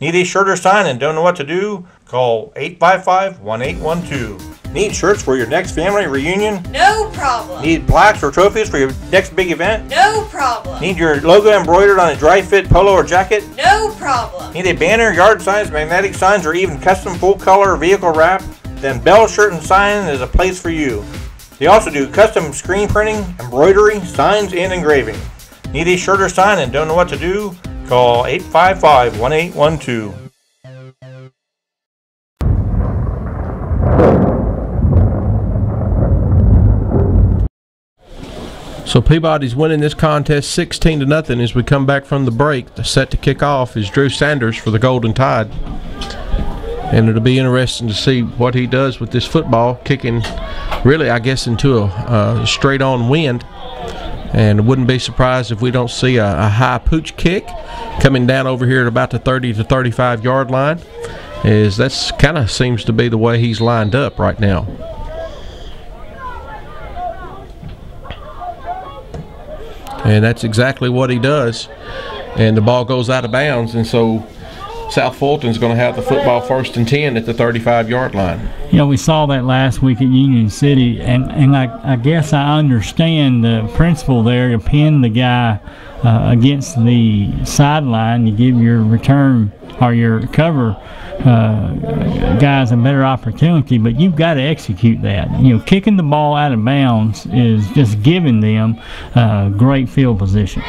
Need a shirt or sign and don't know what to do? Call 855-1812. Need shirts for your next family reunion? No problem. Need plaques or trophies for your next big event? No problem. Need your logo embroidered on a dry fit polo or jacket? No problem. Need a banner, yard signs, magnetic signs, or even custom full color vehicle wrap? Then Bell Shirt and Sign is a place for you. They also do custom screen printing, embroidery, signs, and engraving. Need a shirt or sign and don't know what to do? Call 855-1812. So Peabody's winning this contest 16-0 as we come back from the break. The set to kick off is Drew Sanders for the Golden Tide. And it'll be interesting to see what he does with this football, kicking really, I guess, into a straight-on wind. And wouldn't be surprised if we don't see a high pooch kick coming down over here at about the 30 to 35 yard line, as that's kind of seems to be the way he's lined up right now. And that's exactly what he does. And the ball goes out of bounds, and so South Fulton's going to have the football 1st and 10 at the 35 yard line. You know, we saw that last week at Union City, and I guess I understand the principle there to pin the guy against the sideline. You give your return or your cover guys a better opportunity, but you've got to execute that. You know, kicking the ball out of bounds is just giving them great field position.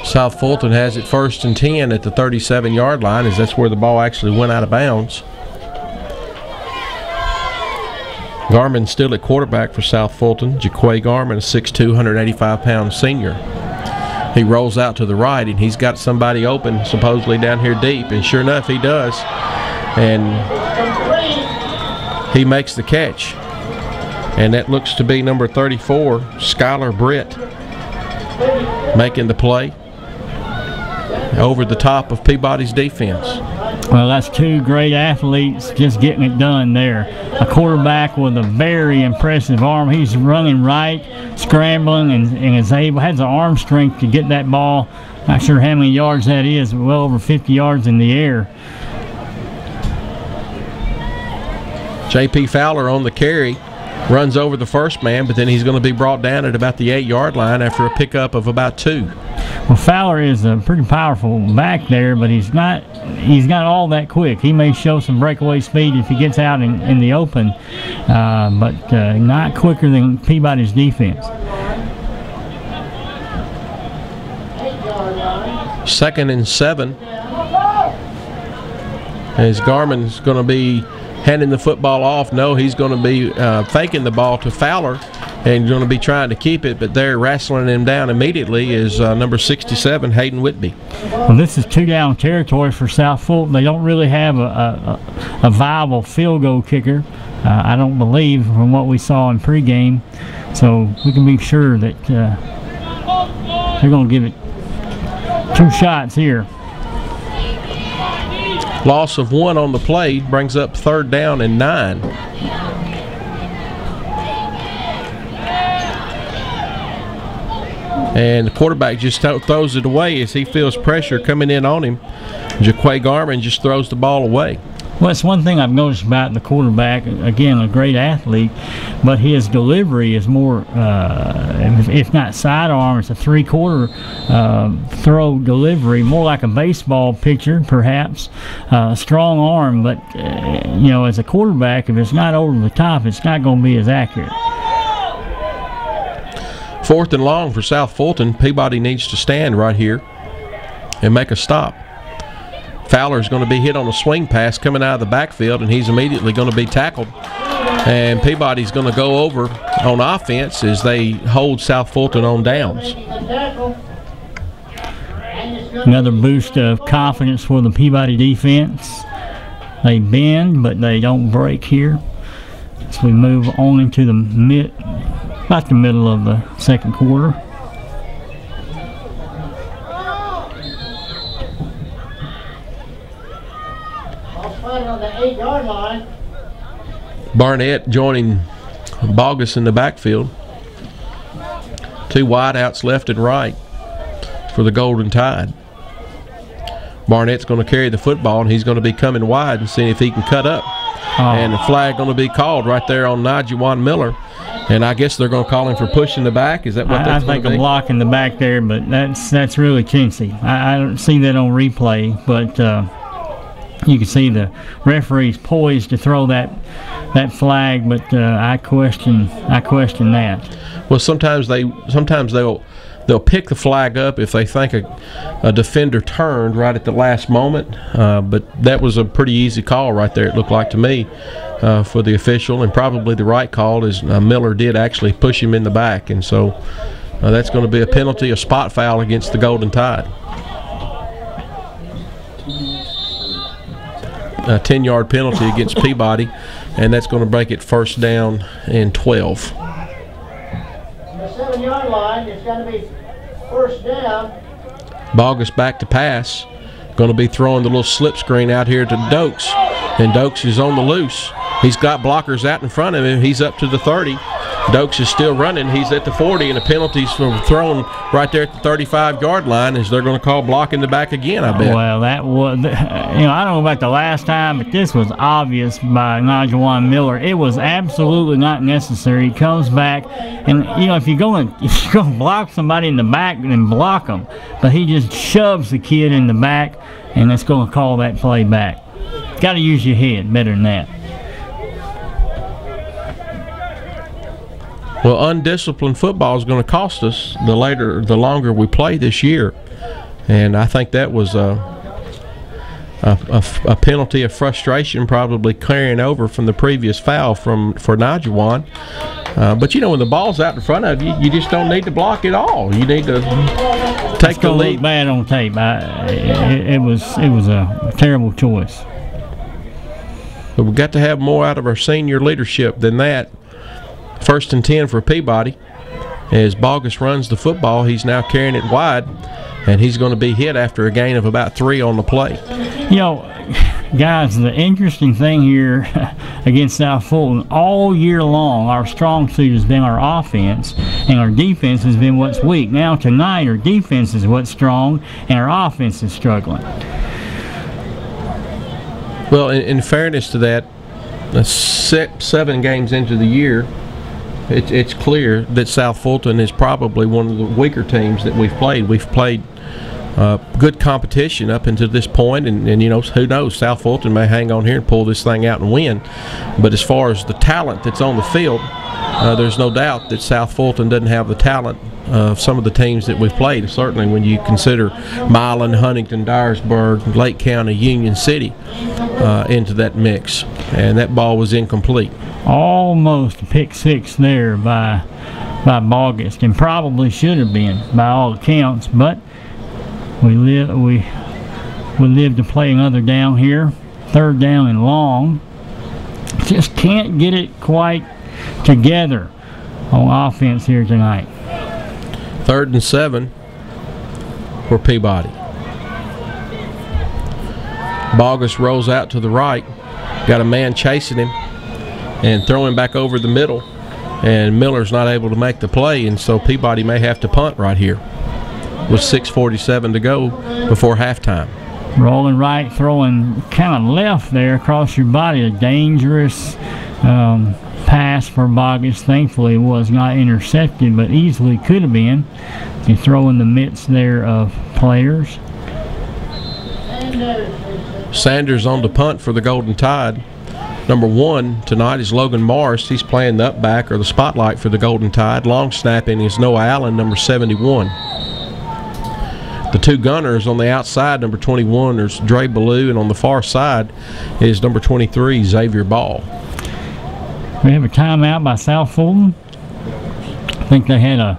South Fulton has it 1st and 10 at the 37 yard line, as that's where the ball actually went out of bounds. Garmin still at quarterback for South Fulton. Jaquay Garmin, a 6'2", 185-pound senior. He rolls out to the right, and he's got somebody open supposedly down here deep, and sure enough he does. And he makes the catch. And that looks to be number 34, Skylar Britt, making the play over the top of Peabody's defense. Well, that's two great athletes just getting it done there. A quarterback with a very impressive arm. He's running right, scrambling, and has the arm strength to get that ball. Not sure how many yards that is, but well over 50 yards in the air. J.P. Fowler on the carry. Runs over the first man, but then he's going to be brought down at about the 8 yard line after a pickup of about 2. Well, Fowler is a pretty powerful back there, but he's not all that quick. He may show some breakaway speed if he gets out in the open, but not quicker than Peabody's defense. 2nd and 7. As Garmin's going to be handing the football off. No, he's going to be faking the ball to Fowler and going to be trying to keep it, but they're wrestling him down immediately is number 67, Hayden Whitby. Well, this is 2-down territory for South Fulton. They don't really have a viable field goal kicker, I don't believe, from what we saw in pregame. So we can be sure that they're going to give it 2 shots here. Loss of 1 on the play brings up 3rd down and 9. And the quarterback just throws it away as he feels pressure coming in on him. Jaquay Garmin just throws the ball away. Well, it's one thing I've noticed about the quarterback. Again, a great athlete, but his delivery is more, if not sidearm, it's a 3-quarter throw delivery, more like a baseball pitcher, perhaps. Strong arm, but you know, as a quarterback, if it's not over the top, it's not going to be as accurate. 4th and long for South Fulton. Peabody needs to stand right here and make a stop. Fowler's going to be hit on a swing pass coming out of the backfield, and he's immediately going to be tackled. And Peabody's going to go over on offense as they hold South Fulton on downs. Another boost of confidence for the Peabody defense. They bend, but they don't break here. So we move on into the about the middle of the 2nd quarter. On the 8-yard line. Barnett joining Bogus in the backfield. 2 wideouts left and right for the Golden Tide. Barnett's going to carry the football, and he's going to be coming wide and seeing if he can cut up. And the flag going to be called right there on Najuwan Miller. And I guess they're going to call him for pushing the back. Is that what that's going to be? I think a block in the back there, but that's really chintzy. I don't see that on replay, but you can see the referee's poised to throw that flag, but I question that. Well, sometimes they'll pick the flag up if they think a defender turned right at the last moment. But that was a pretty easy call right there, it looked like to me, for the official, and probably the right call is Miller did actually push him in the back. And so that's going to be a penalty, a spot foul against the Golden Tide. A 10-yard penalty against Peabody, and that's going to break it first down and 12. The 7-yard line is going to be first down. Bogus back to pass. Going to be throwing the little slip screen out here to Dokes, and Dokes is on the loose. He's got blockers out in front of him. He's up to the 30. Dokes is still running. He's at the 40, and the penalty's for throwing right there at the 35-yard line is they're going to call block in the back again, I bet. Well, that was, I don't know about the last time, but this was obvious by Najuwan Miller. It was absolutely not necessary. He comes back, and, if you're going to block somebody in the back, then block them. But he just shoves the kid in the back, and that's going to call that play back. Got to use your head better than that. Well, undisciplined football is going to cost us the longer we play this year, and I think that was a penalty of frustration, probably carrying over from the previous foul for Najuwan. But when the ball's out in front of you, you just don't need to block it all. You need to take the lead. Look bad on tape. It was a terrible choice. But we've got to have more out of our senior leadership than that. First and 10 for Peabody. As Bogus runs the football, he's now carrying it wide, and he's going to be hit after a gain of about 3 on the play. Guys, the interesting thing here against South Fulton, all year long, our strong suit has been our offense, and our defense has been what's weak. Now tonight, our defense is what's strong, and our offense is struggling. Well, in fairness to that, 7 games into the year, it's clear that South Fulton is probably one of the weaker teams that we've played. We've played good competition up until this point, and who knows, South Fulton may hang on here and pull this thing out and win. But as far as the talent that's on the field, there's no doubt that South Fulton doesn't have the talent of some of the teams that we've played, certainly when you consider Milan, Huntington, Dyersburg, Lake County, Union City into that mix. And that ball was incomplete. Almost a pick six there by Bogus, and probably should have been by all accounts, but we live to play another down here. Third down and long. Just can't get it quite together on offense here tonight. 3rd and 7 for Peabody. Bogus rolls out to the right. Got a man chasing him and throwing back over the middle. And Miller's not able to make the play, and so Peabody may have to punt right here with 6:47 to go before halftime. Rolling right, throwing kind of left there across your body. A dangerous pass for Bogus. Thankfully it was not intercepted, but easily could have been. You throw in the midst there of players. Sanders on the punt for the Golden Tide. Number 1 tonight is Logan Morris. He's playing the up back or the spotlight for the Golden Tide. Long snapping is Noah Allen, number 71. The two gunners on the outside, number 21 is Dre Ballou, and on the far side is number 23, Xavier Ball. We have a timeout by South Fulton. I think they had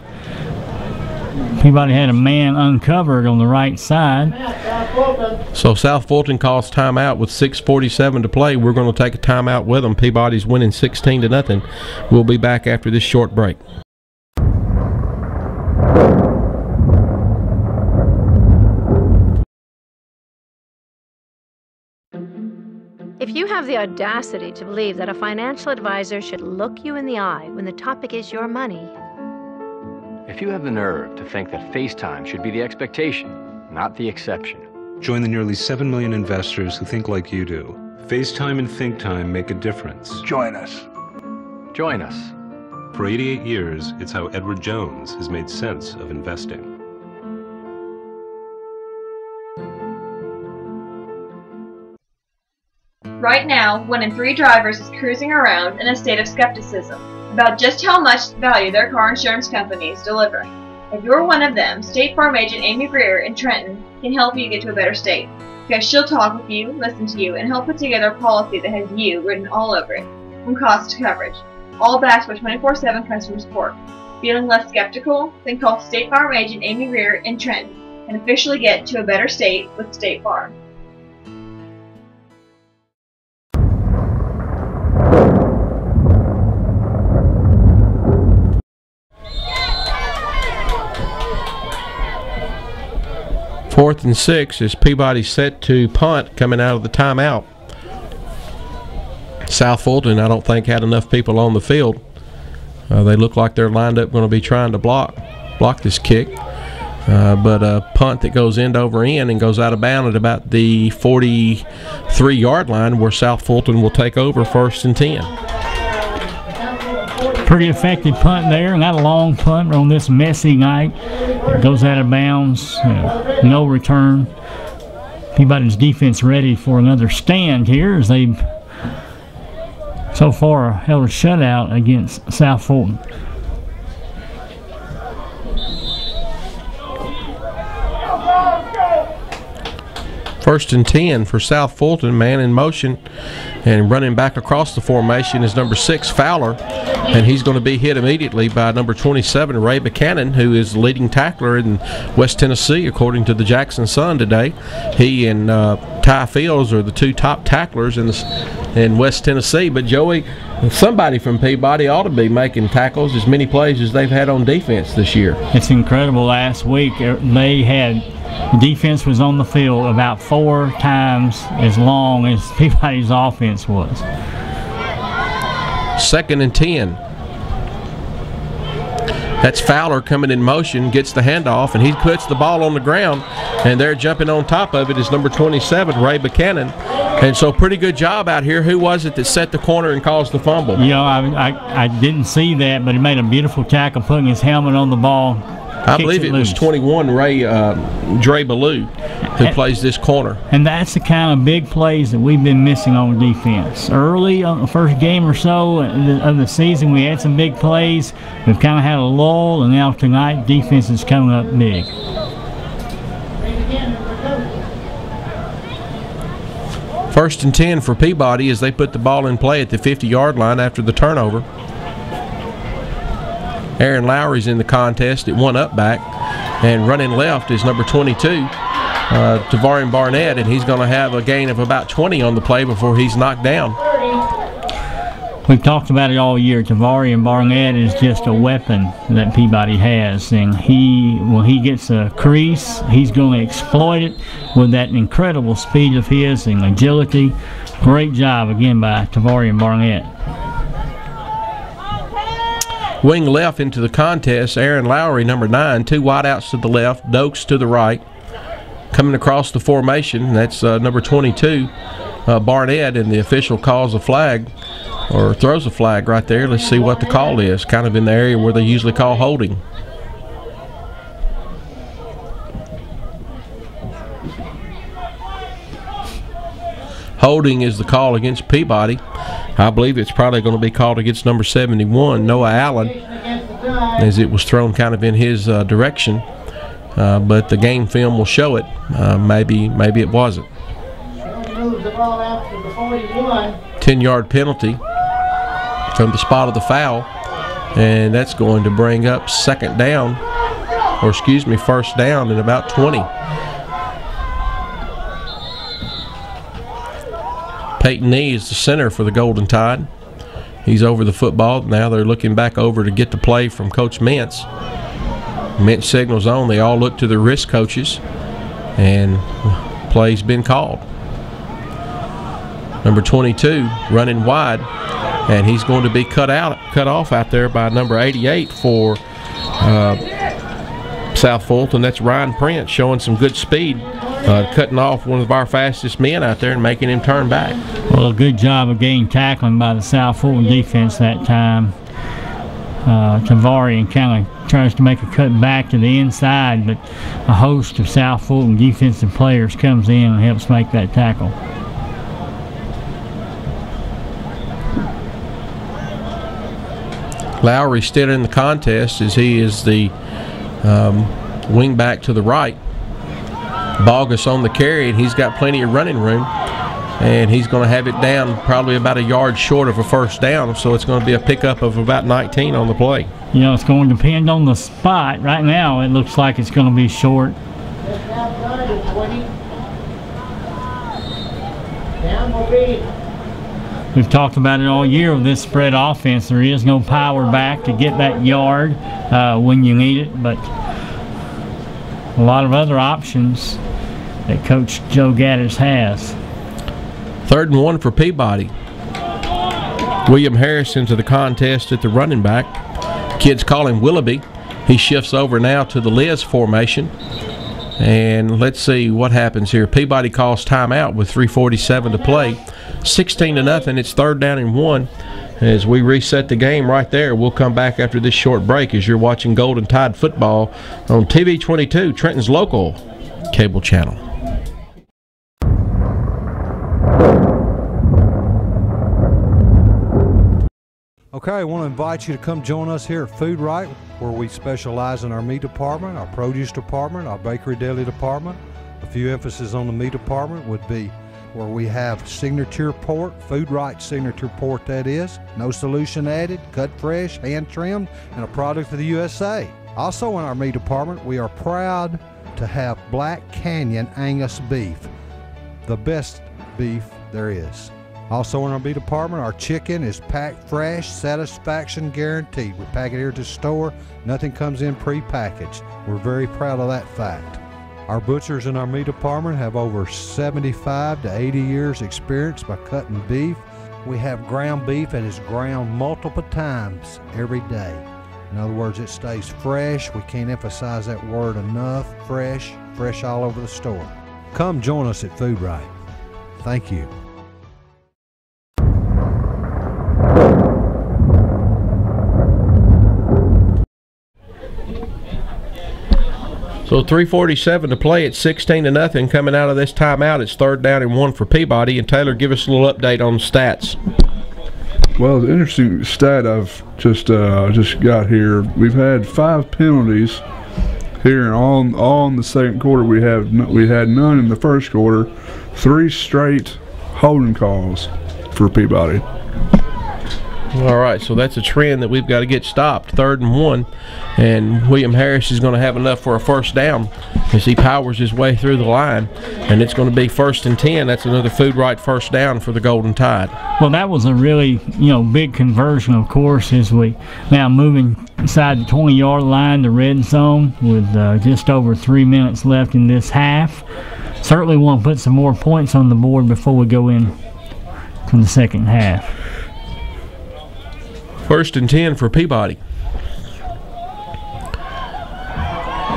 Peabody had a man uncovered on the right side. So South Fulton calls timeout with 6:47 to play. We're going to take a timeout with them. Peabody's winning 16-0. We'll be back after this short break. If you have the audacity to believe that a financial advisor should look you in the eye when the topic is your money, If you have the nerve to think that FaceTime should be the expectation, not the exception. Join the nearly 7 million investors who think like you do. FaceTime and ThinkTime make a difference. Join us. Join us. For 88 years, it's how Edward Jones has made sense of investing. Right now, 1 in 3 drivers is cruising around in a state of skepticism about just how much value their car insurance company is delivering. If you're one of them, State Farm agent Amy Greer in Trenton can help you get to a better state, because she'll talk with you, listen to you, and help put together a policy that has you written all over it, from cost to coverage, all backed by 24/7 customer support. Feeling less skeptical? Then call State Farm agent Amy Greer in Trenton and officially get to a better state with State Farm. Fourth and 6 as Peabody set to punt coming out of the timeout. South Fulton, I don't think, had enough people on the field. They look like they're lined up going to be trying to block this kick. But a punt that goes end over end and goes out of bounds at about the 43-yard line, where South Fulton will take over 1st and 10. Pretty effective punt there. Not a long punt on this messy night. It goes out of bounds. No return. Peabody's defense ready for another stand here as they've so far held a shutout against South Fulton. First and 10 for South Fulton, man in motion, and running back across the formation is number 6, Fowler, and he's going to be hit immediately by number 27, Ray Buchanan, who is the leading tackler in West Tennessee, according to the Jackson Sun today. He and Ty Fields are the 2 top tacklers in West Tennessee. But Joey, somebody from Peabody ought to be making tackles as many plays as they've had on defense this year. It's incredible. Last week they had defense was on the field about 4 times as long as Peabody's offense was. 2nd and 10. That's Fowler coming in motion, gets the handoff, and he puts the ball on the ground, and they're jumping on top of it is number 27, Ray Buchanan. And so pretty good job out here. Who was it that set the corner and caused the fumble? You know, I didn't see that, but he made a beautiful tackle, putting his helmet on the ball. I believe it was 21, Dre Ballou, who plays this corner. And that's the kind of big plays that we've been missing on defense. Early on the first game or so of the season, we had some big plays. We've kind of had a lull, and now tonight defense is coming up big. First and 10 for Peabody as they put the ball in play at the 50-yard line after the turnover. Aaron Lowry's in the contest at 1 up back, and running left is number 22, Tavarian Barnett, and he's going to have a gain of about 20 on the play before he's knocked down. We've talked about it all year. Tavarian Barnett is just a weapon that Peabody has, and when he gets a crease, he's going to exploit it with that incredible speed of his and agility. Great job again by Tavarian Barnett. Wing left into the contest, Aaron Lowry, number 9, 2 wideouts to the left, Dokes to the right. Coming across the formation, that's number 22, Barnett, and the official calls a flag, or throws a flag right there. Let's see what the call is, kind of in the area where they usually call holding. Holding is the call against Peabody. I believe it's probably going to be called against number 71, Noah Allen, as it was thrown kind of in his direction. But the game film will show it. Maybe it wasn't. 10-yard penalty from the spot of the foul, and that's going to bring up first down in about 20. Peyton Nee is the center for the Golden Tide. He's over the football. Now they're looking back over to get the play from Coach Mintz. Mintz signals on. They all look to their wrist coaches, and play's been called. Number 22 running wide, and he's going to be cut off out there by number 88 for South Fulton. That's Ryan Prince showing some good speed, cutting off one of our fastest men out there and making him turn back. Well, a good job of getting tackling by the South Fulton defense that time. Tavari kind of tries to make a cut back to the inside, but a host of South Fulton defensive players comes in and helps make that tackle. Lowry still in the contest as he is the wing back to the right. Bogus on the carry, and he's got plenty of running room. And he's going to have it down probably about a yard short of a first down, so it's going to be a pickup of about 19 on the play. You know, it's going to depend on the spot. Right now, it looks like it's going to be short. We've talked about it all year with this spread offense. There is no power back to get that yard when you need it, but a lot of other options that Coach Joe Gaddis has. 3rd and 1 for Peabody. William Harris into the contest at the running back. Kids call him Willoughby. He shifts over now to the Liz formation. And let's see what happens here. Peabody calls timeout with 3:47 to play. 16-0. It's 3rd down and 1. As we reset the game right there, we'll come back after this short break as you're watching Golden Tide football on TV 22, Trenton's local cable channel. Okay, I want to invite you to come join us here at Food Right, where we specialize in our meat department, our produce department, our bakery deli department. A few emphasis on the meat department would be where we have signature pork, Food Right signature pork that is, no solution added, cut fresh, hand trimmed, and a product of the USA. Also in our meat department, we are proud to have Black Canyon Angus beef, the best beef there is. Also in our meat department, our chicken is packed fresh, satisfaction guaranteed. We pack it here at the store. Nothing comes in pre-packaged. We're very proud of that fact. Our butchers in our meat department have over 75 to 80 years experience by cutting beef. We have ground beef that is ground multiple times every day. In other words, it stays fresh. We can't emphasize that word enough. Fresh, fresh all over the store. Come join us at Food Right. Thank you. So 3:47 to play. It's 16-0 coming out of this timeout. It's 3rd down and 1 for Peabody. And Taylor, give us a little update on the stats. Well, the interesting stat I've just got here. We've had 5 penalties here, and all in the second quarter. We had none in the first quarter. 3 straight holding calls for Peabody. All right, so that's a trend that we've got to get stopped. 3rd and 1, and William Harris is going to have enough for a first down as he powers his way through the line, and it's going to be 1st and 10. That's another Food Right first down for the Golden Tide. Well, that was a really, big conversion, of course, as we now moving inside the 20-yard line, the red zone, with just over 3 minutes left in this half. Certainly want to put some more points on the board before we go in to the second half. 1st and 10 for Peabody.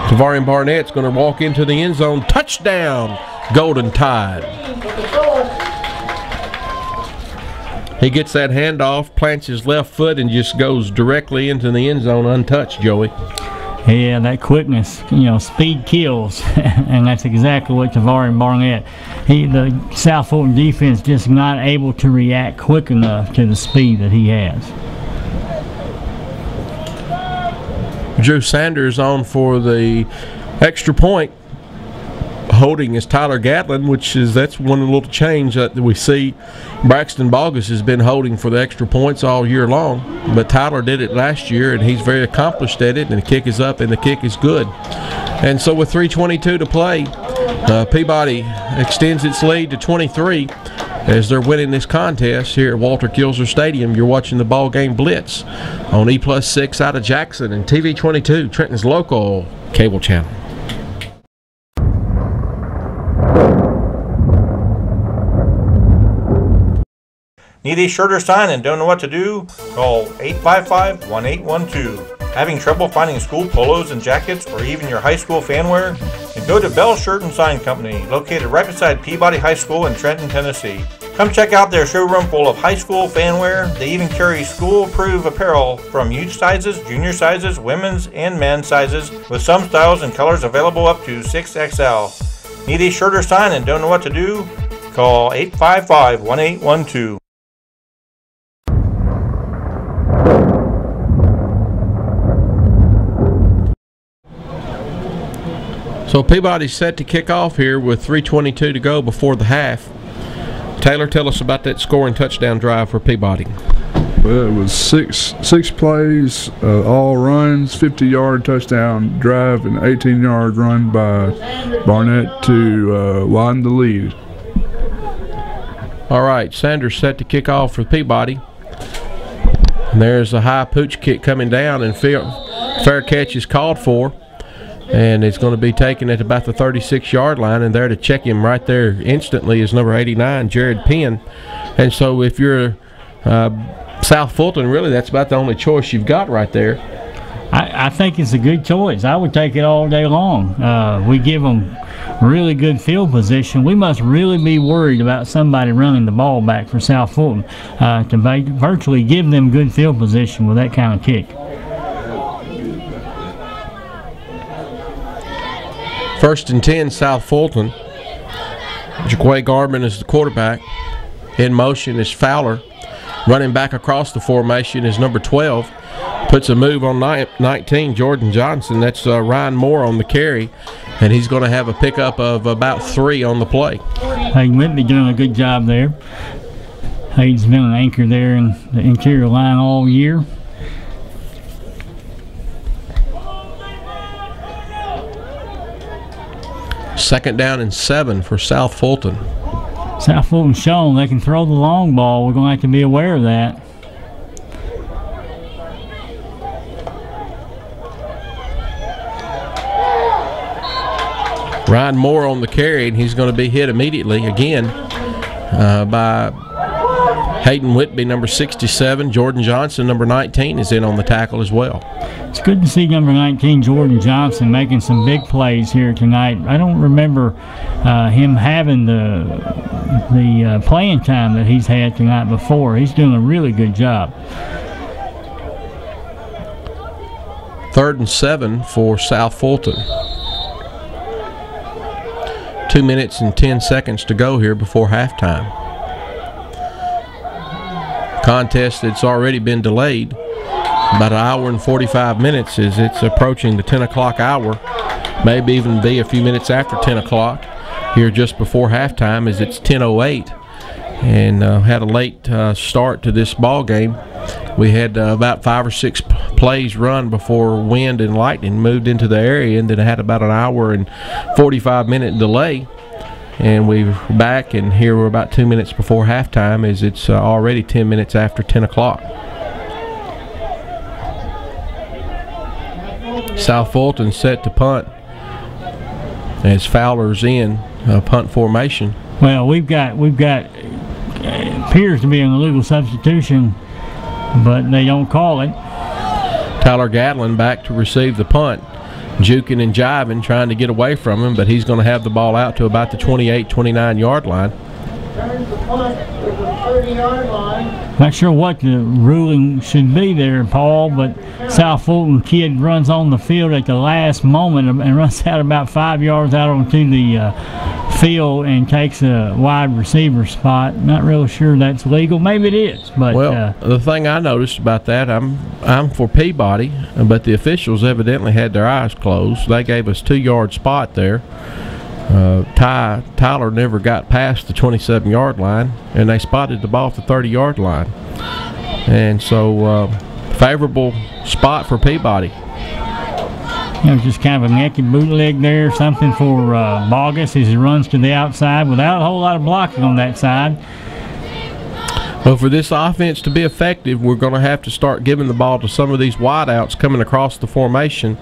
Tavarian Barnett's going to walk into the end zone. Touchdown, Golden Tide. He gets that handoff, plants his left foot, and just goes directly into the end zone untouched, Joey. Yeah, that quickness, speed kills, and that's exactly what Tavarian Barnett. The South Fulton defense just not able to react quick enough to the speed that he has. Drew Sanders on for the extra point. Holding is Tyler Gatlin, that's one little change that we see. Braxton Bogus has been holding for the extra points all year long, but Tyler did it last year, and he's very accomplished at it, and the kick is up, and the kick is good. And so with 3:22 to play, Peabody extends its lead to 23 as they're winning this contest here at Walter Kilser Stadium. You're watching the ball game Blitz on E+6 out of Jackson and TV 22, Trenton's local cable channel. Need a shirt or sign and don't know what to do? Call 855-1812. Having trouble finding school polos and jackets or even your high school fan wear? Then go to Bell Shirt and Sign Company, located right beside Peabody High School in Trenton, Tennessee. Come check out their showroom full of high school fan wear. They even carry school-approved apparel from youth sizes, junior sizes, women's and men's sizes, with some styles and colors available up to 6XL. Need a shirt or sign and don't know what to do? Call 855-1812. So Peabody's set to kick off here with 3:22 to go before the half. Taylor, tell us about that scoring touchdown drive for Peabody. Well, it was six plays, all runs, 50-yard touchdown drive, and 18-yard run by Barnett to widen the lead. All right, Sanders set to kick off for Peabody. And there's a high pooch kick coming down, and fair catch is called for. And it's going to be taken at about the 36-yard line, and there to check him right there instantly is number 89, Jared Penn. And so if you're South Fulton, really that's about the only choice you've got right there. I think it's a good choice. I would take it all day long. We give them really good field position. We must really be worried about somebody running the ball back for South Fulton to virtually give them good field position with that kind of kick. First and 10, South Fulton. Jaquay Garman is the quarterback. In motion is Fowler. Running back across the formation is number 12. Puts a move on 19, Jordan Johnson. That's Ryan Moore on the carry. And he's going to have a pickup of about 3 on the play. Hayden Whitby doing a good job there. Hayden's been an anchor there in the interior line all year. Second down and 7 for South Fulton. South Fulton shown they can throw the long ball. We're going to have to be aware of that. Ryan Moore on the carry, and he's going to be hit immediately again by Hayden Whitby, number 67. Jordan Johnson, number 19, is in on the tackle as well. It's good to see number 19, Jordan Johnson, making some big plays here tonight. I don't remember him having the playing time that he's had tonight before. He's doing a really good job. 3rd and 7 for South Fulton. 2 minutes and 10 seconds to go here before halftime. Contest that's already been delayed about an hour and 45 minutes as it's approaching the 10 o'clock hour. Maybe even be a few minutes after 10 o'clock here just before halftime as it's 10:08, and had a late start to this ball game. We had about 5 or 6 plays run before wind and lightning moved into the area, and then had about an hour and 45-minute delay. And we're back, and here we're about 2 minutes before halftime as it's already 10 minutes after 10 o'clock. South Fulton set to punt as Fowler's in punt formation. Well, we've got appears to be an illegal substitution, but they don't call it. Tyler Gatlin back to receive the punt, juking and jiving, trying to get away from him, but he's going to have the ball out to about the 28-29-yard line. Turns the punt to the 30-yard line. Not sure what the ruling should be there, Paul, but South Fulton kid runs on the field at the last moment and runs out about 5 yards out onto the field and takes a wide receiver spot. Not really sure that's legal. Maybe it is, but well, the thing I noticed about that, I'm for Peabody, but the officials evidently had their eyes closed. They gave us 2-yard spot there. Tyler never got past the 27-yard line, and they spotted the ball at the 30-yard line. And so, favorable spot for Peabody. Just kind of a naked bootleg there, something for Bogus as he runs to the outside without a whole lot of blocking on that side. Well, for this offense to be effective, we're going to have to start giving the ball to some of these wideouts coming across the formation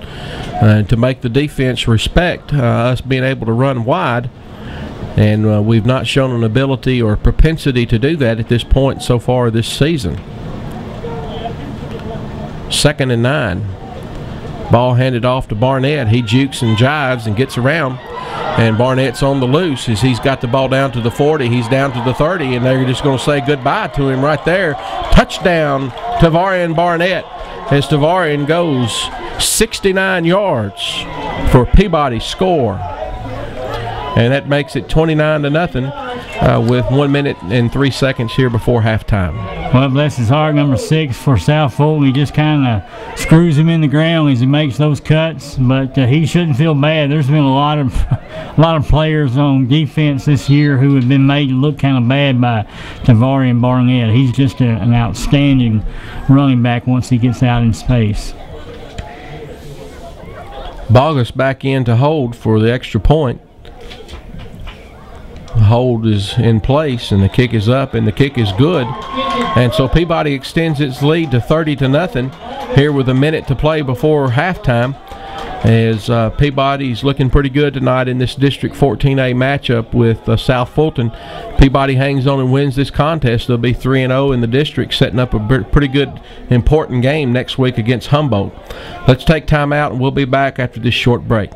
to make the defense respect us being able to run wide. And we've not shown an ability or propensity to do that at this point so far this season. 2nd and 9. Ball handed off to Barnett. He jukes and jives and gets around. And Barnett's on the loose as he's got the ball down to the 40. He's down to the 30, and they're just going to say goodbye to him right there. Touchdown, Tavarian Barnett, as Tavarian goes 69 yards for Peabody's score. And that makes it 29-0 with 1 minute and 3 seconds here before halftime. Well, bless his heart, number 6 for South Fulton. He just kind of screws him in the ground as he makes those cuts, but he shouldn't feel bad. There's been a lot of players on defense this year who have been made to look kind of bad by Tavarian Barnett. He's just an outstanding running back once he gets out in space. Bogus back in to hold for the extra point. The hold is in place, and the kick is up, and the kick is good. And so Peabody extends its lead to 30-0 here with a minute to play before halftime, as Peabody's looking pretty good tonight in this District 14A matchup with South Fulton. Peabody hangs on and wins this contest. They'll be 3-0 in the district, setting up a pretty good, important game next week against Humboldt. Let's take time out, and we'll be back after this short break.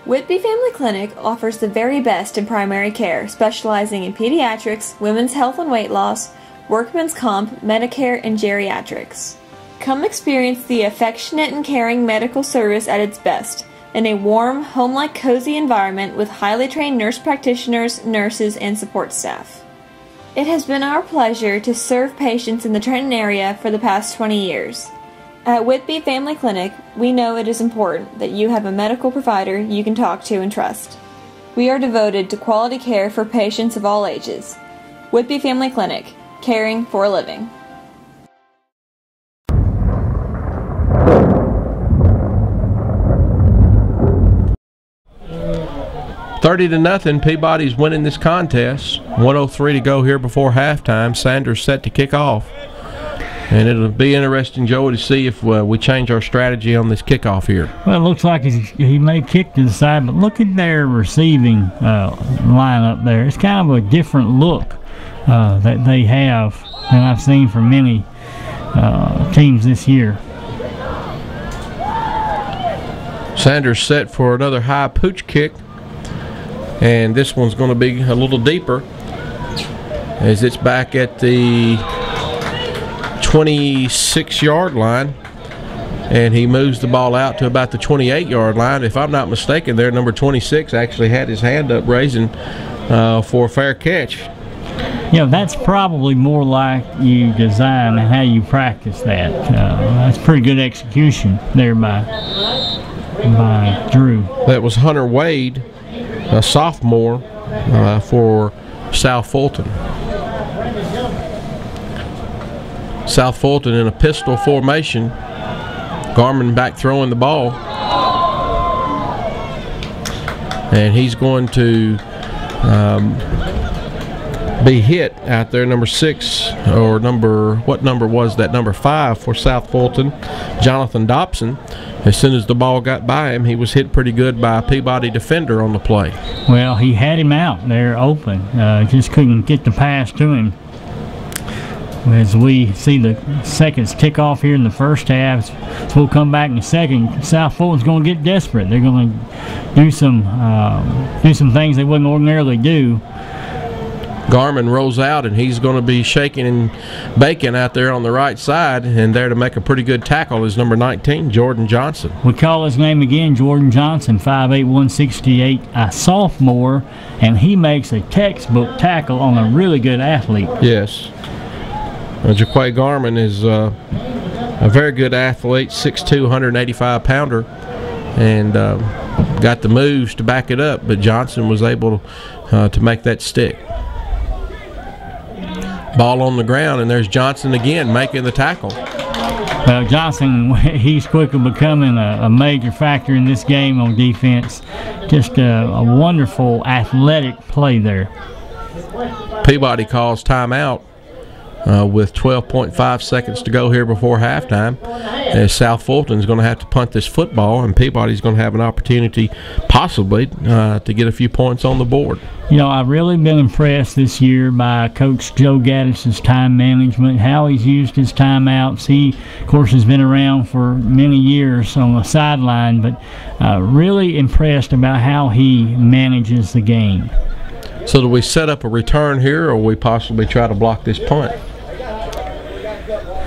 Whitby Family Clinic offers the very best in primary care, specializing in pediatrics, women's health and weight loss, workman's comp, Medicare, and geriatrics. Come experience the affectionate and caring medical service at its best, in a warm, home-like cozy environment with highly trained nurse practitioners, nurses, and support staff. It has been our pleasure to serve patients in the Trenton area for the past 20 years. At Whitby Family Clinic, we know it is important that you have a medical provider you can talk to and trust. We are devoted to quality care for patients of all ages. Whitby Family Clinic, caring for a living. 30-0, Peabody's winning this contest. 1:03 to go here before halftime. Sanders set to kick off. And it'll be interesting, Joey, to see if we change our strategy on this kickoff here. Well, it looks like he may kick to the side, but look at their receiving lineup there. It's kind of a different look that they have than I've seen from many teams this year. Sanders set for another high pooch kick, and this one's going to be a little deeper as it's back at the 26-yard line, and he moves the ball out to about the 28-yard line. If I'm not mistaken, there number 26 actually had his hand up raising for a fair catch. You know, that's probably more like you design and how you practice that. That's pretty good execution there by Drew. That was Hunter Wade, a sophomore for South Fulton. South Fulton in a pistol formation. Garmin back throwing the ball. And he's going to be hit out there, number 6, or what number was that? Number 5 for South Fulton, Jonathan Dobson. As soon as the ball got by him, he was hit pretty good by a Peabody defender on the play. Well, he had him out there open. Just couldn't get the pass to him. As we see the seconds tick off here in the first half, so we'll come back in a second. South Fulton's going to get desperate. They're going to do some things they wouldn't ordinarily do. Garmin rolls out, and he's going to be shaking and baking out there on the right side, and there to make a pretty good tackle is number 19, Jordan Johnson. We call his name again, Jordan Johnson, 5'8", 168, a sophomore, and he makes a textbook tackle on a really good athlete. Yes. Jaquay Garmin is a very good athlete, 6'2", 185-pounder, and got the moves to back it up, but Johnson was able to make that stick. Ball on the ground, and there's Johnson again making the tackle. Well, Johnson, he's quickly becoming a major factor in this game on defense. Just a wonderful athletic play there. Peabody calls timeout with 12.5 seconds to go here before halftime, as South Fulton is going to have to punt this football, and Peabody's going to have an opportunity possibly to get a few points on the board. You know, I've really been impressed this year by Coach Joe Gaddis's time management, how he's used his timeouts. He, of course, has been around for many years on the sideline, but really impressed about how he manages the game. So do we set up a return here, or we possibly try to block this punt?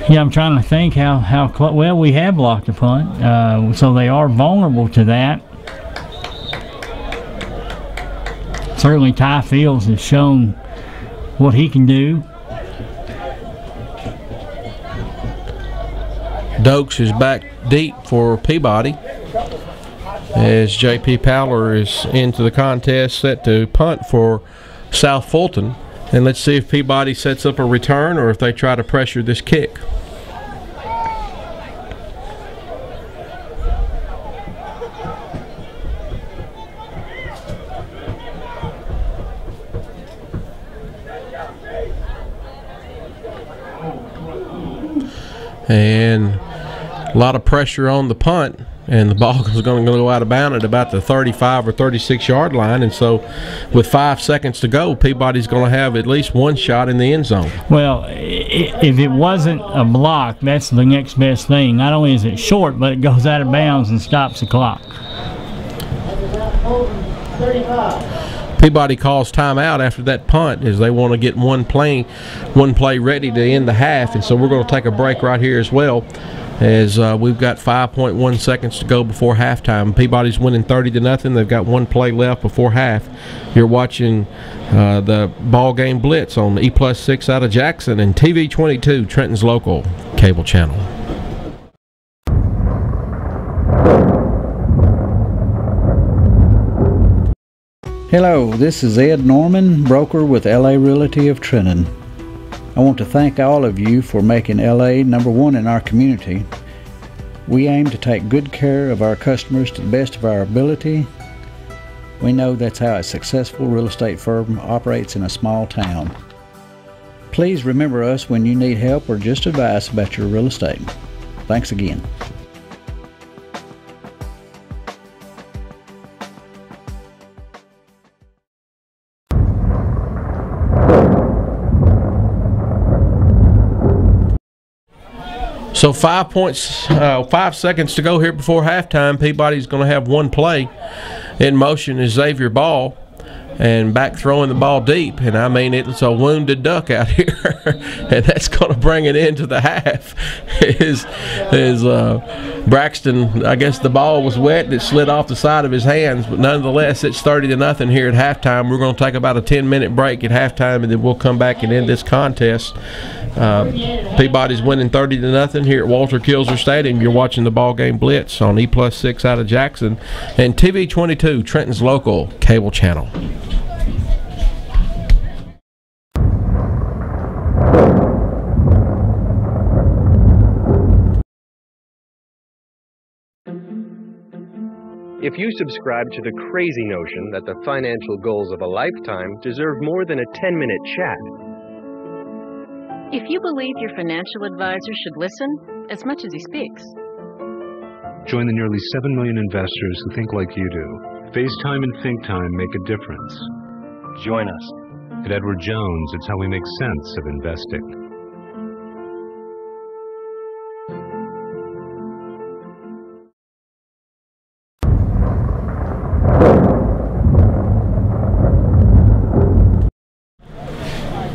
Yeah, I'm trying to think how well, we have blocked the punt, so they are vulnerable to that. Certainly Ty Fields has shown what he can do. Dokes is back deep for Peabody, as J.P. Powler is into the contest, set to punt for South Fulton. And let's see if Peabody sets up a return or if they try to pressure this kick. And a lot of pressure on the punt, and the ball is going to go out of bounds at about the 35 or 36 yard line. And so with 5 seconds to go, Peabody's going to have at least one shot in the end zone. Well, if it wasn't a block, that's the next best thing. Not only is it short, but it goes out of bounds and stops the clock. 35. Peabody calls timeout after that punt, as they want to get one play ready to end the half. And so we're going to take a break right here as well, as we've got 5.1 seconds to go before halftime. Peabody's winning 30-0. They've got one play left before half. You're watching the ball game Blitz on E+6 out of Jackson and TV 22, Trenton's local cable channel. Hello, this is Ed Norman, broker with LA Realty of Trenton. I want to thank all of you for making LA #1 in our community. We aim to take good care of our customers to the best of our ability. We know that's how a successful real estate firm operates in a small town. Please remember us when you need help or just advice about your real estate. Thanks again. So 5 seconds to go here before halftime. Peabody's going to have one play. In motion is Xavier Ball, and back throwing the ball deep. And I mean, it's a wounded duck out here, and that's going to bring it into the half. Is Braxton, I guess the ball was wet and it slid off the side of his hands, but nonetheless it's 30-0 here at halftime. We're going to take about a 10-minute break at halftime, and then we'll come back and end this contest. Peabody's winning 30-0 here at Walter Kilser Stadium. You're watching the ball game Blitz on E+6 out of Jackson and TV 22, Trenton's local cable channel. If you subscribe to the crazy notion that the financial goals of a lifetime deserve more than a 10-minute chat, if you believe your financial advisor should listen as much as he speaks, join the nearly 7 million investors who think like you do. FaceTime and Think Time make a difference. Join us. At Edward Jones, it's how we make sense of investing.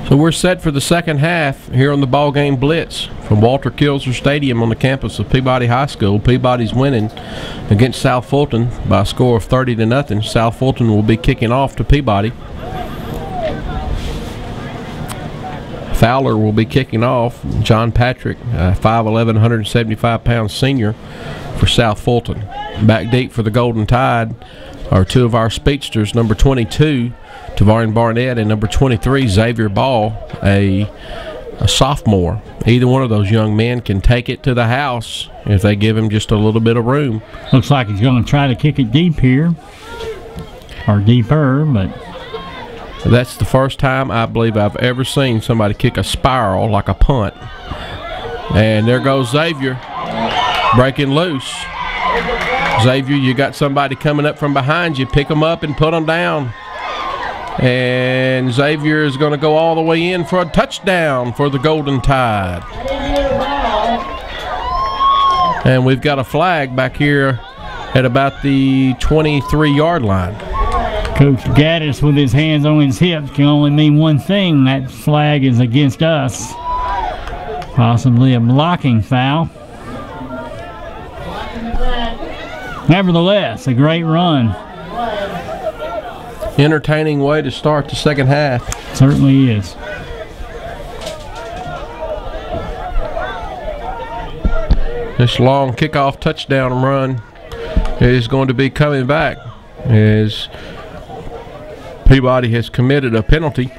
So we're set for the second half here on the ball game Blitz from Walter Kilser Stadium on the campus of Peabody High School. Peabody's winning against South Fulton by a score of 30-0. South Fulton will be kicking off to Peabody. Fowler will be kicking off. John Patrick, 5'11", 175-pound senior for South Fulton. Back deep for the Golden Tide are two of our speedsters, number 22, Tavarian Barnett, and number 23, Xavier Ball, a sophomore. Either one of those young men can take it to the house if they give him just a little bit of room. Looks like he's going to try to kick it deep here, or deeper, but That's the first time I believe I've ever seen somebody kick a spiral like a punt. And there goes Xavier breaking loose. Xavier, you got somebody coming up from behind you. Pick them up and put them down. And Xavier is going to go all the way in for a touchdown for the Golden Tide. And we've got a flag back here at about the 23-yard line. Coach Gaddis with his hands on his hips can only mean one thing. That flag is against us. Possibly a blocking foul. Nevertheless, a great run. Entertaining way to start the second half. Certainly is. This long kickoff touchdown run is going to be coming back as Peabody has committed a penalty.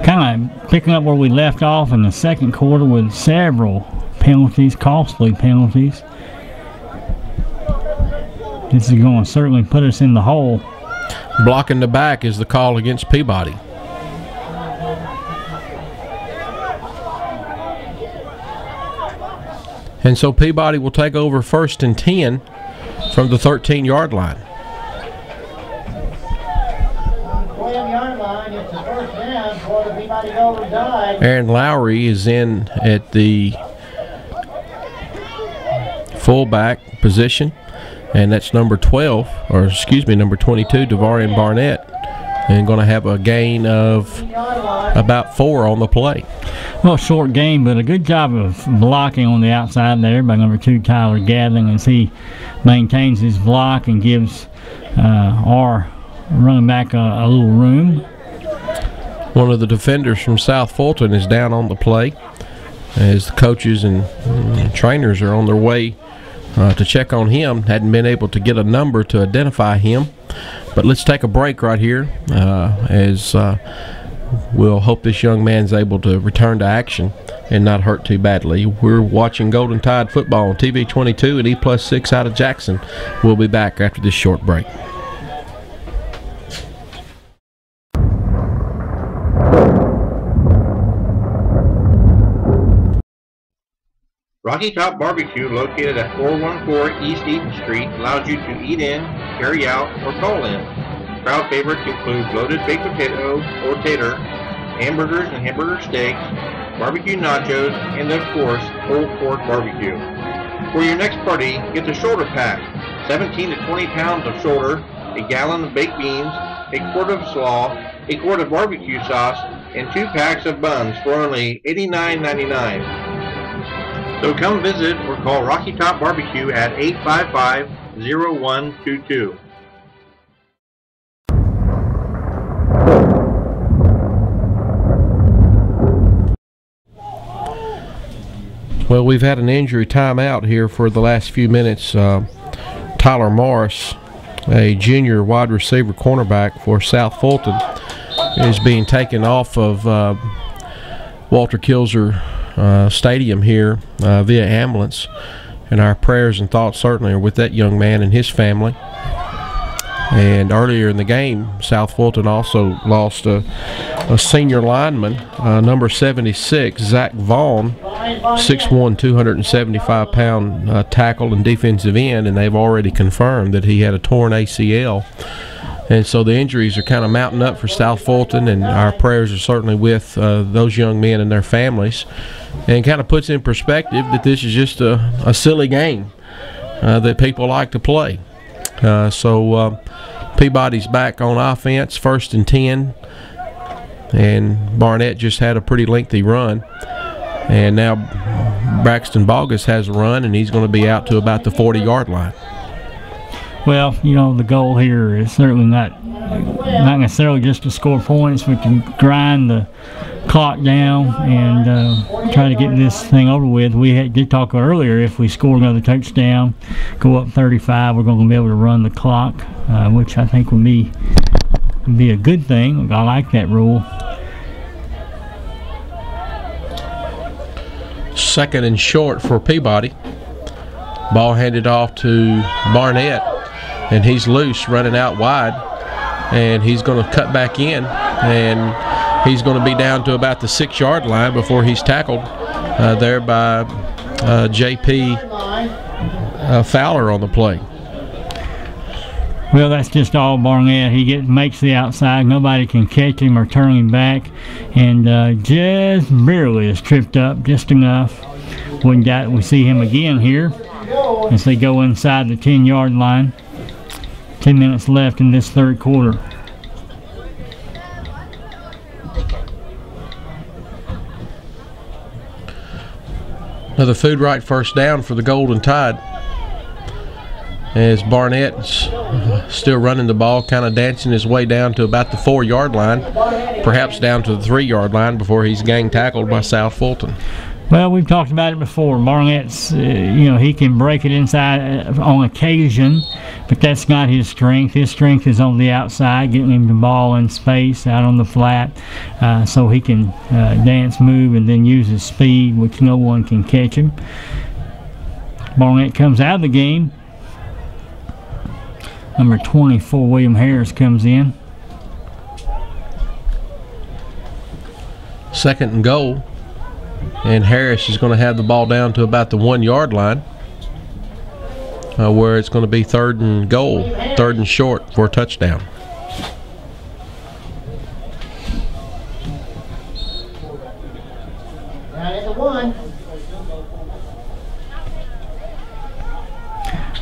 Kind of picking up where we left off in the second quarter with several penalties, costly penalties. This is going to certainly put us in the hole. Blocking the back is the call against Peabody. And so Peabody will take over 1st and 10 from the 13-yard line. 12-yard line, it's the first down for the Peabody Golden Tide. Aaron Lowry is in at the fullback position, and that's number 12, or excuse me, number 22, Devarian Barnett, and going to have a gain of about 4 on the play. Well, short game, but a good job of blocking on the outside there by number 2, Tyler Gatling, as he maintains his block and gives our running back a little room. One of the defenders from South Fulton is down on the play as the coaches and trainers are on their way to check on him. Hadn't been able to get a number to identify him. But let's take a break right here as we'll hope this young man's able to return to action and not hurt too badly. We're watching Golden Tide football on TV 22 and E+6 out of Jackson. We'll be back after this short break. Rocky Top Barbecue, located at 414 East Eaton Street, allows you to eat in, carry out, or call in. Crowd favorites include loaded baked potato or tater, hamburgers and hamburger steaks, barbecue nachos, and of course, pulled pork barbecue. For your next party, get the shoulder pack, 17 to 20 pounds of shoulder, a gallon of baked beans, a quart of slaw, a quart of barbecue sauce, and 2 packs of buns for only $89.99. So come visit or call Rocky Top Barbecue at 855-0122. Well, we've had an injury timeout here for the last few minutes. Tyler Morris, a junior wide receiver cornerback for South Fulton, is being taken off of Walter Kilzer Stadium here via ambulance, and our prayers and thoughts certainly are with that young man and his family. And earlier in the game, South Fulton also lost a senior lineman, number 76, Zach Vaughn, 6'1", 275-pound tackle and defensive end, and they've already confirmed that he had a torn ACL. And so the injuries are kind of mounting up for South Fulton, and our prayers are certainly with those young men and their families. And kind of puts in perspective that this is just a silly game that people like to play. So Peabody's back on offense, 1st and 10. And Barnett just had a pretty lengthy run. And now Braxton Bogus has a run, and he's going to be out to about the 40-yard line. Well, you know, the goal here is certainly not necessarily just to score points. We can grind the clock down and try to get this thing over with. We did talk earlier, if we score another touchdown, go up 35, we're going to be able to run the clock, which I think would be a good thing. I like that rule. 2nd and short for Peabody. Ball handed off to Barnett. and he's loose running out wide, and he's going to cut back in, and he's going to be down to about the 6-yard line before he's tackled there by J.P. Fowler on the play. Well, that's just all Barnett. He makes the outside. Nobody can catch him or turn him back, and just barely is tripped up, just enough. We see him again here as they go inside the 10-yard line. 10 minutes left in this third quarter. Another food right first down for the Golden Tide, as Barnett's still running the ball, kind of dancing his way down to about the 4-yard line, perhaps down to the 3-yard line before he's gang tackled by South Fulton. Well, we've talked about it before. Barnett's, he can break it inside on occasion, but that's not his strength. His strength is on the outside, getting him the ball in space out on the flat, so he can dance, move, and then use his speed, which no one can catch him. Barnett comes out of the game. Number 24, William Harris, comes in. 2nd and goal. And Harris is going to have the ball down to about the 1-yard line, where it's going to be 3rd and goal, 3rd and short for a touchdown. Down at the 1.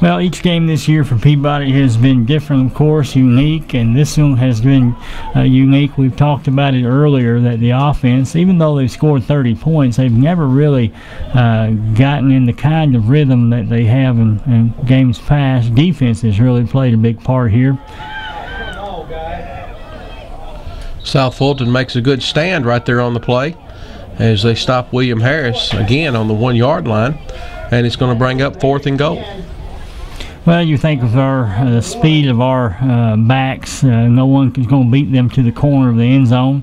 Well, each game this year for Peabody has been different, of course, unique, and this one has been unique. We've talked about it earlier, that the offense, even though they've scored 30 points, they've never really gotten in the kind of rhythm that they have in games past. Defense has really played a big part here. South Fulton makes a good stand right there on the play as they stop William Harris again on the 1-yard line, and it's going to bring up 4th and goal. Well, you think of the speed of our backs, no one is going to beat them to the corner of the end zone.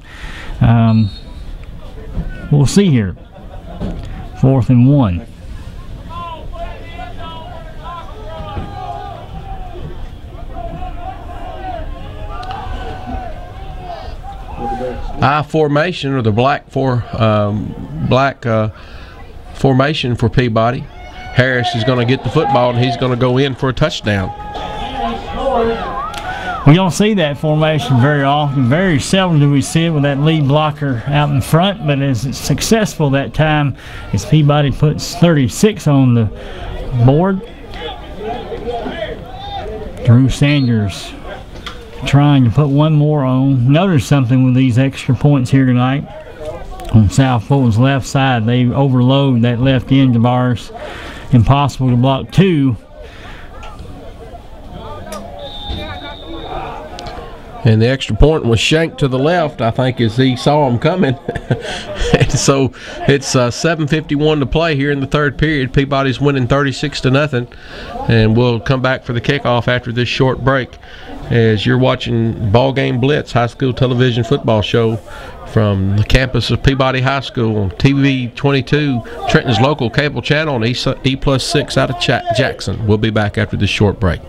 We'll see here. 4th and 1. I formation, or the black formation for Peabody. Harris is going to get the football, and he's going to go in for a touchdown. We don't see that formation very often. Very seldom do we see it with that lead blocker out in front, but it's successful that time as Peabody puts 36 on the board. Drew Sanders trying to put one more on. Notice something with these extra points here tonight. On South Fulton's left side, they overload that left end of ours. Impossible to block 2. And the extra point was shanked to the left, I think, as he saw him coming. And so it's 7:51 to play here in the third period. Peabody's winning 36-0, and we'll come back for the kickoff after this short break as you're watching Ball Game Blitz, high school television football show from the campus of Peabody High School on TV 22, Trenton's local cable channel on E+6 out of Jackson. We'll be back after this short break.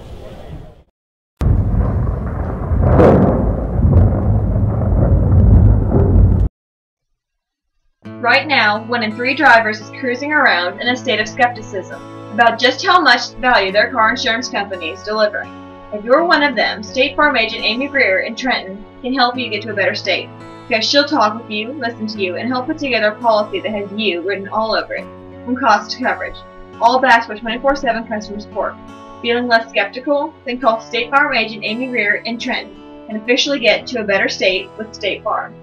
Right now, 1 in 3 drivers is cruising around in a state of skepticism about just how much value their car insurance companies deliver. If you're one of them, State Farm agent Amy Greer in Trenton can help you get to a better state, because she'll talk with you, listen to you, and help put together a policy that has you written all over it, from cost to coverage, all backed by 24/7 customer support. Feeling less skeptical? Then call State Farm agent Amy Greer in Trenton and officially get to a better state with State Farm.